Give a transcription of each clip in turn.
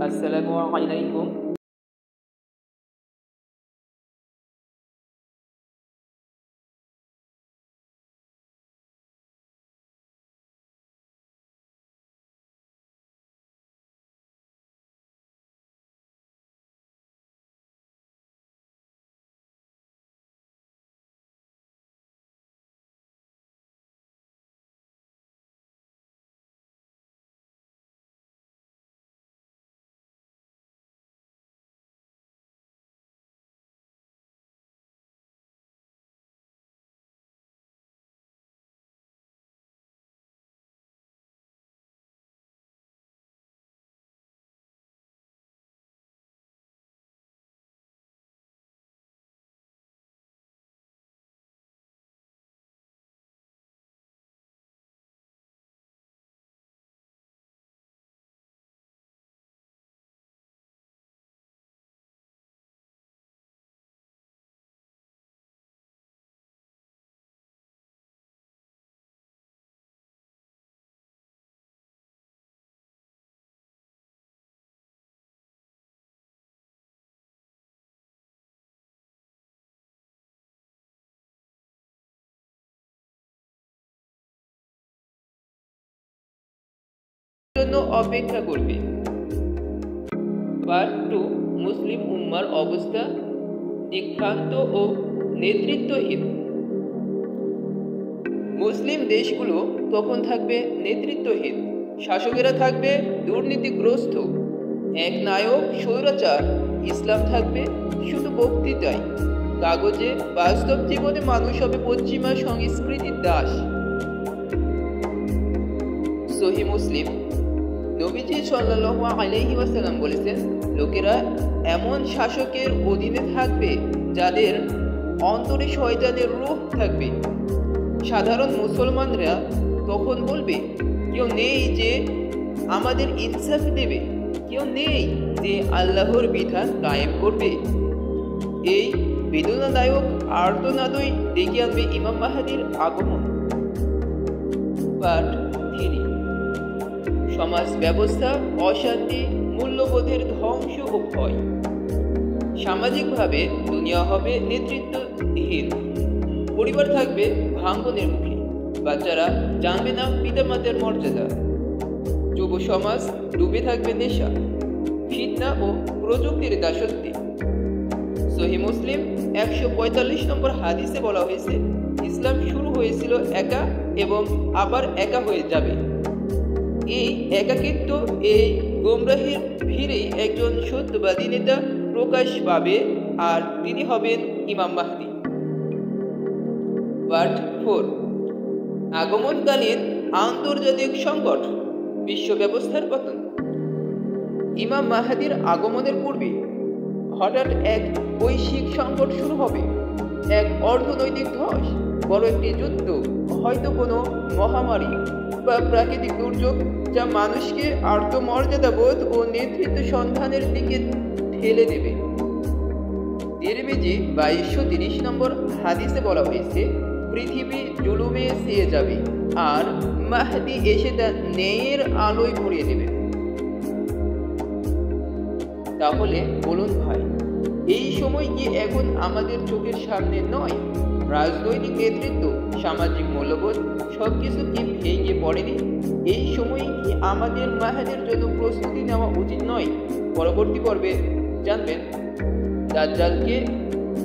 আসসালামু আলাইকুম। জন্য অপেক্ষা করবে। পার্ট 2, মুসলিম উম্মার অবস্থা দিকভ্রান্ত ও নেতৃত্বহীন। মুসলিম দেশগুলো তখন থাকবে নেতৃত্বহীন, শাসকেরা থাকবে দুর্নীতিগ্রস্ত, এক নায়ক স্বৈরাচার, ইসলাম থাকবে শুধু বক্তৃতায়, কাগজে, বাস্তব জীবনে মানুষ হবে পশ্চিমা সংস্কৃতির দাস। সহিহ মুসলিম, নবীজি সাল্লাল্লাহু আলাইহি ওয়াসাল্লাম বলেছেন, লোকেরা এমন শাসকের অধীনে থাকবে যাদের অন্তরে শয়তানের রূহ থাকবে। সাধারণ মুসলমানরা তখন বলবে, কেউ নেই যে আমাদের ইনসাফ দেবে, কেউ নেই যে আল্লাহর বিধান কায়েম করবে। এই বেদনাদায়ক আর্তনাদই ডেকে আনবে ইমাম মাহদীর আগমন। পার্ট 3, সমাজ ব্যবস্থা, অশান্তি, মূল্যবোধের ধ্বংস ও ভয়। সামাজিকভাবে দুনিয়া হবে নেতৃত্বহীন, পরিবার থাকবে ভাঙ্গনের মুখে, বাচ্চারা জানবে না পিতামাতার মর্যাদা, যুব সমাজ ডুবে থাকবে নেশা, ফিতনা ও প্রযুক্তির দাসত্বে। সহিহ মুসলিম 145 নম্বর হাদিসে বলা হয়েছে, ইসলাম শুরু হয়েছিল একা এবং আবার একা হয়ে যাবে। এই একাকিত্ব, এই গোমরাহির ভিড়েই একজন সত্যবাদী নেতা প্রকাশ পাবে, আর তিনি হবেন ইমাম মাহদী। পার্ট 4, আগমনকালীন আন্তর্জাতিক সংকট, বিশ্ব ব্যবস্থার পতন। ইমাম মাহদীর আগমনের পূর্বে হঠাৎ এক বৈশ্বিক সংকট শুরু হবে, এক অর্থনৈতিক ধস, বড় একটি যুদ্ধ, হয়তো কোনো মহামারী বা প্রাকৃতিক দুর্যোগ, যা মানুষকে আত্মমর্যাদাবোধ ও নেতৃত্ব সন্ধানের দিকে ঠেলে দেবে। তিরমিজি 2230 নম্বর হাদিসে বলা হয়েছে, পৃথিবী জুলুমে ছেয়ে যাবে আর মাহদী এসে তা ন্যায়ের আলোয় ভরিয়ে দেবে। তাহলে বলুন ভাই, এই সময় কি এখন আমাদের চোখের সামনে নয়? রাজনৈতিক নেতৃত্ব, সামাজিক মূল্যবোধ সবকিছু কি ভেঙে পড়েনি? এই সময় কি আমাদের মাহদীর জন্য প্রস্তুতি নেওয়া উচিত নয়? পরবর্তী পর্বে জানবেন দাজ্জালকে,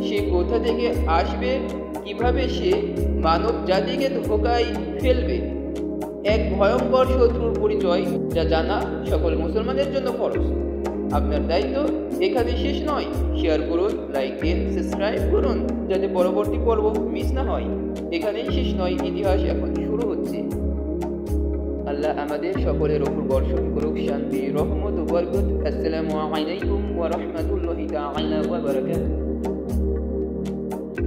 সে কোথা থেকে আসবে, কিভাবে সে মানব জাতিকে ধোঁকায় ফেলবে, এক ভয়ঙ্কর শত্রুর পরিচয় যা জানা সকল মুসলমানের জন্য ফরজ। আপনার দায়িত্ব এখানে শেষ নয়, শেয়ার করুন, লাইক দিন, সাবস্ক্রাইব করুন, যাতে পরবর্তী পর্ব মিস না হয়। এখানেই শেষ নয়, ইতিহাস এখন শুরু হচ্ছে। আল্লাহ আমাদের সকলের ওপর বর্ষণ করুক শান্তি, রহমত ও বরকত। আসসালামু আলাইকুম ওয়া রাহমাতুল্লাহি তাআলা ওয়া বারাকাতুহু।